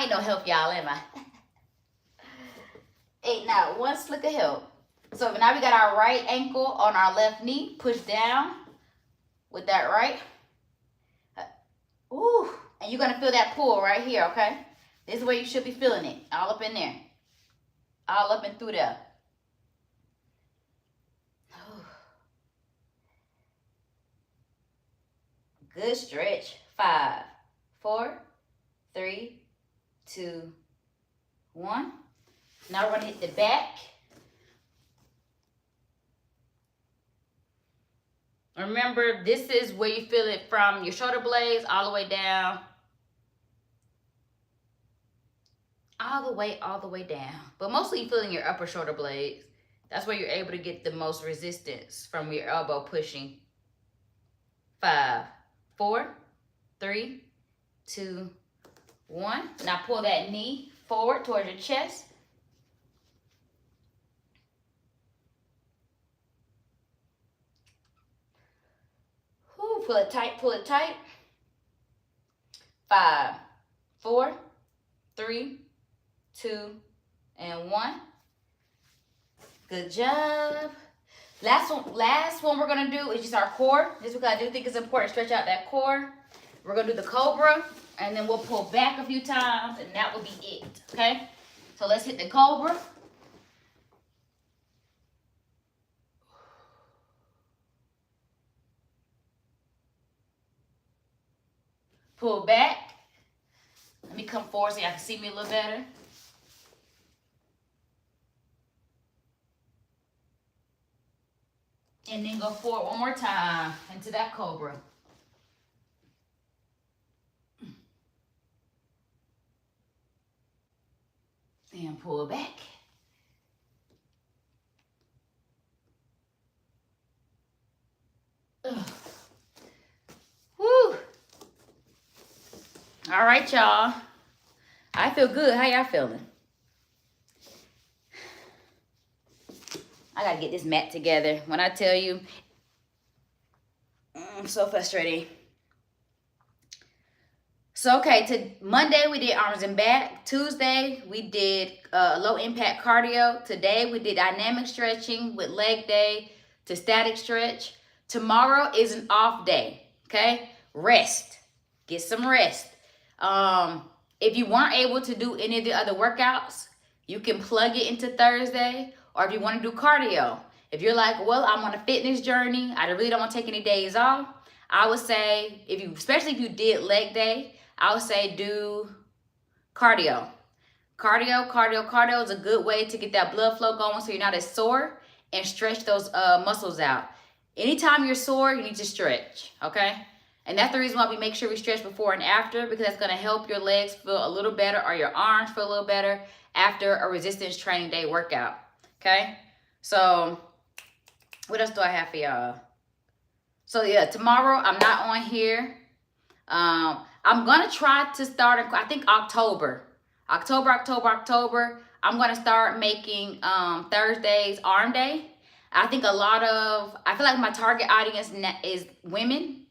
ain't no help y'all, am I? Ain't not one slick of help. So now we got our right ankle on our left knee. Push down. with that right. Ooh, and you're gonna feel that pull right here, okay? This is where you should be feeling it, all up in there. All up and through there. Good stretch. 5, 4, 3, 2, 1. Now we're gonna hit the back. Remember, this is where you feel it from your shoulder blades all the way down. All the way down. But mostly you feel in your upper shoulder blades. That's where you're able to get the most resistance from your elbow pushing. 5, 4, 3, 2, 1. Now pull that knee forward towards your chest. Whew, pull it tight, pull it tight. 5, 4, 3, 2, and 1. Good job. Last one we're gonna do is just our core. Just because I do think it's important to stretch out that core. We're gonna do the cobra, and then we'll pull back a few times, and that will be it. Okay? So let's hit the cobra. Pull back. Let me come forward so y'all can see me a little better. And then go forward one more time into that cobra. And pull back. Ugh. Woo. All right, y'all. I feel good. How y'all feeling? I gotta get this mat together. When I tell you, I'm so frustrating. So, okay, Monday we did arms and back. Tuesday we did low impact cardio. Today we did dynamic stretching with leg day to static stretch. Tomorrow is an off day, okay? Rest. Get some rest. If you weren't able to do any of the other workouts, you can plug it into Thursday. Or if you want to do cardio, if you're like, well, I'm on a fitness journey, I really don't want to take any days off, I would say, especially if you did leg day, I would say do cardio. Cardio is a good way to get that blood flow going so you're not as sore and stretch those muscles out. Anytime you're sore, you need to stretch, okay? And that's the reason why we make sure we stretch before and after, because that's going to help your legs feel a little better or your arms feel a little better after a resistance training day workout. Okay, so what else do I have for y'all? So yeah, tomorrow I'm not on here. I'm gonna try to start, I think October. I'm gonna start making Thursdays arm day. I feel like my target audience is women.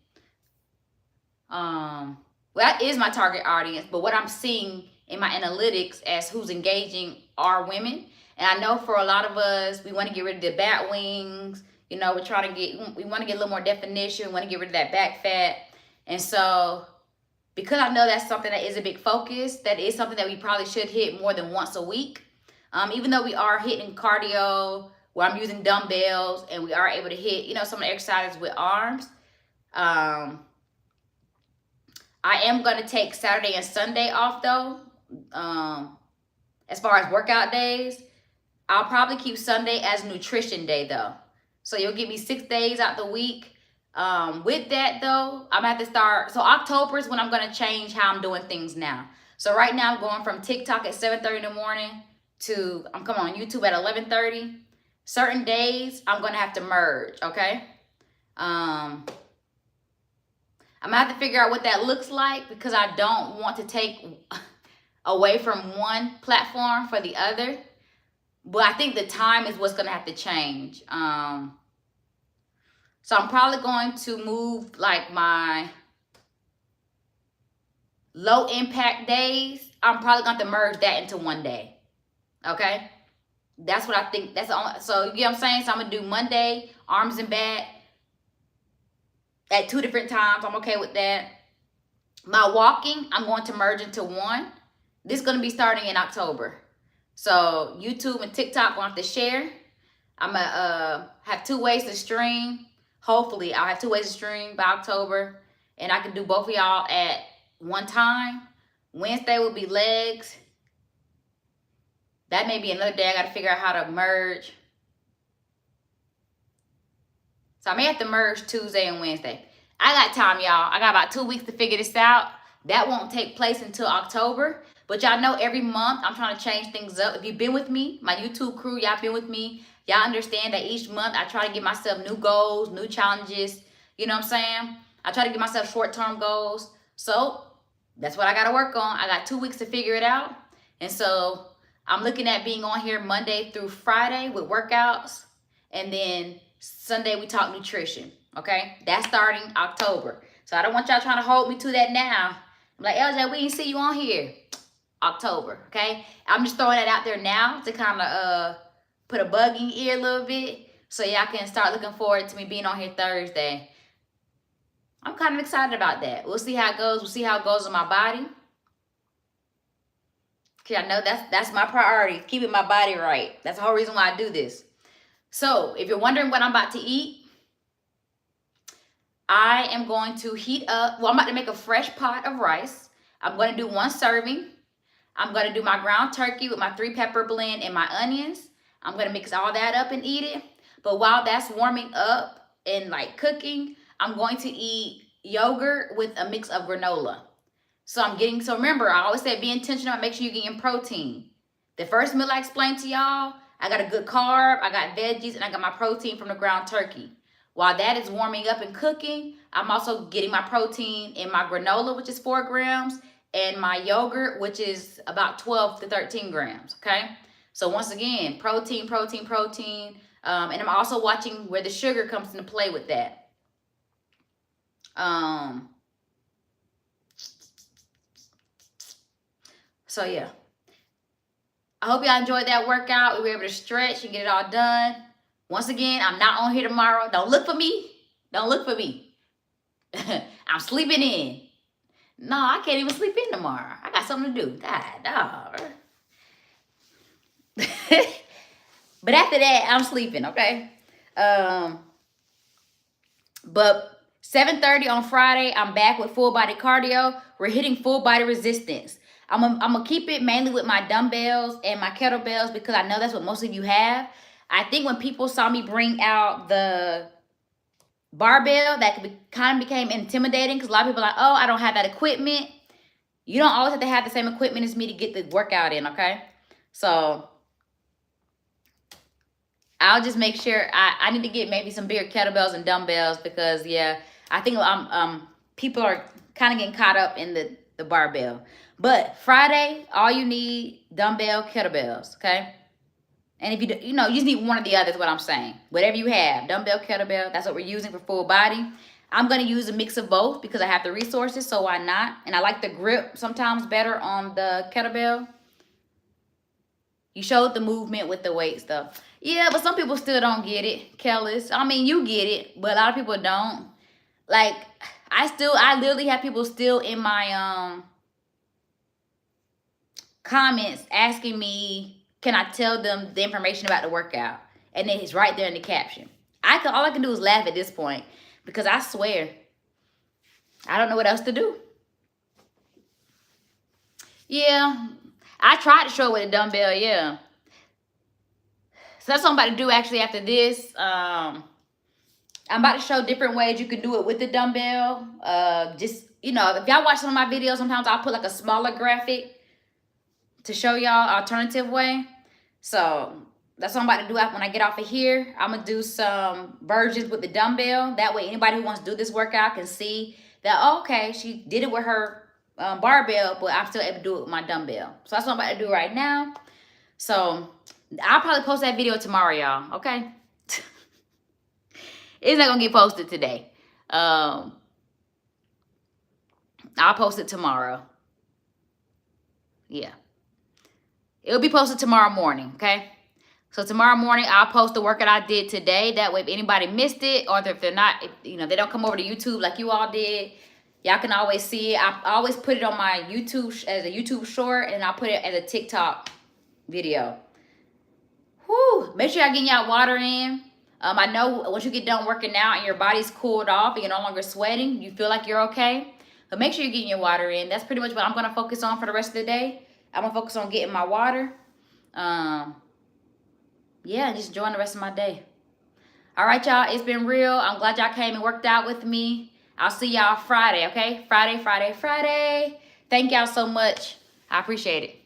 Well, that is my target audience, but what I'm seeing in my analytics as who's engaging are women. And I know for a lot of us, we want to get rid of the bat wings. You know, we want to get a little more definition. We want to get rid of that back fat. And so, because I know that's something that is a big focus, that is something that we probably should hit more than once a week. Even though we are hitting cardio, where I'm using dumbbells, and we are able to hit, some of the exercises with arms. I am going to take Saturday and Sunday off, though. As far as workout days, I'll probably keep Sunday as nutrition day, though. So you'll give me 6 days out the week. With that, though, I'm going to have to start. So October is when I'm going to change how I'm doing things now. So right now, I'm going from TikTok at 7:30 in the morning to I'm coming on YouTube at 11:30. Certain days, I'm going to have to merge, okay? I'm going to have to figure out what that looks like, because I don't want to take away from one platform for the other. But I think the time is what's going to have to change. So I'm probably going to move like my low impact days. I'm probably going to merge that into one day. Okay? That's what I think. That's the only, so you get what I'm saying? So I'm going to do Monday, arms and back. at 2 different times. I'm okay with that. My walking, I'm going to merge into one. This is going to be starting in October. So YouTube and TikTok will have to share. I'm going to have 2 ways to stream. Hopefully, I'll have 2 ways to stream by October. And I can do both of y'all at one time. Wednesday will be legs. That may be another day. I got to figure out how to merge. So I may have to merge Tuesday and Wednesday. I got time, y'all. I got about 2 weeks to figure this out. That won't take place until October. But y'all know every month I'm trying to change things up. If you've been with me, my YouTube crew, y'all been with me. Y'all understand that each month I try to give myself new goals, new challenges. You know what I'm saying? I try to give myself short-term goals. So that's what I got to work on. I got 2 weeks to figure it out. And so I'm looking at being on here Monday through Friday with workouts. And then Sunday we talk nutrition. Okay? That's starting October. So I don't want y'all trying to hold me to that now. I'm like, LJ, we didn't see you on here. October. Okay? I'm just throwing that out there now to kind of put a bug in your ear a little bit. So y'all can start looking forward to me being on here Thursday. I'm kind of excited about that. We'll see how it goes. We'll see how it goes in my body. Okay, I know that's my priority, keeping my body right. That's the whole reason why I do this. So if you're wondering what I'm about to eat, I am going to heat up. Well, I'm about to make a fresh pot of rice. I'm going to do 1 serving. I'm going to do my ground turkey with my 3-pepper blend and my onions. I'm going to mix all that up and eat it. But while that's warming up and like cooking, I'm going to eat yogurt with a mix of granola. So remember, I always say be intentional and make sure you're getting protein. The first meal I explained to y'all, I got a good carb, I got veggies, and I got my protein from the ground turkey. While that is warming up and cooking, I'm also getting my protein in my granola, which is 4 grams, and my yogurt, which is about 12 to 13 grams, okay? So once again, protein, protein, protein. And I'm also watching where the sugar comes into play with that. So yeah, I hope y'all enjoyed that workout. We were able to stretch and get it all done. Once again, I'm not on here tomorrow. Don't look for me. Don't look for me. I'm sleeping in. No, I can't even sleep in tomorrow. I got something to do. God, dog. But after that, I'm sleeping, okay? But 7:30 on Friday, I'm back with full body cardio. We're hitting full body resistance. I'm gonna keep it mainly with my dumbbells and my kettlebells because I know that's what most of you have. I think when people saw me bring out the barbell, that kind of became intimidating because a lot of people are like, oh, I don't have that equipment. You don't always have to have the same equipment as me to get the workout in, okay? So I'll just make sure I need to get maybe some bigger kettlebells and dumbbells because, yeah, I think people are kind of getting caught up in the barbell. But Friday, all you need, dumbbell, kettlebells, okay? And if you just need one or the other is what I'm saying. Whatever you have, dumbbell, kettlebell, that's what we're using for full body. I'm going to use a mix of both because I have the resources, so why not? And I like the grip sometimes better on the kettlebell. You showed the movement with the weight stuff. Yeah, but some people still don't get it, Kellis. I mean, you get it, but a lot of people don't. Like, I literally have people still in my comments asking me, can I tell them the information about the workout? And then it's right there in the caption. All I can do is laugh at this point because I swear, I don't know what else to do. Yeah, I tried to show it with a dumbbell, yeah. So that's what I'm about to do actually after this. I'm about to show different ways you can do it with the dumbbell. If y'all watch some of my videos, sometimes I'll put like a smaller graphic to show y'all alternative way. So that's what I'm about to do when I get off of here. I'm going to do some versions with the dumbbell. That way anybody who wants to do this workout can see that, oh, okay, she did it with her barbell, but I'm still able to do it with my dumbbell. So that's what I'm about to do right now. So I'll probably post that video tomorrow, y'all. Okay? It's not going to get posted today. I'll post it tomorrow. Yeah. It'll be posted tomorrow morning, okay? So tomorrow morning, I'll post the workout I did today. That way, if anybody missed it, or if they're not, they don't come over to YouTube like you all did, y'all can always see it. I always put it on my YouTube as a YouTube short, and I'll put it as a TikTok video. Whew. Make sure y'all getting y'all water in. I know once you get done working out and your body's cooled off and you're no longer sweating, you feel like you're okay. But make sure you're getting your water in. That's pretty much what I'm going to focus on for the rest of the day. I'm going to focus on getting my water. Yeah, just enjoying the rest of my day. All right, y'all. It's been real. I'm glad y'all came and worked out with me. I'll see y'all Friday, okay? Friday. Thank y'all so much. I appreciate it.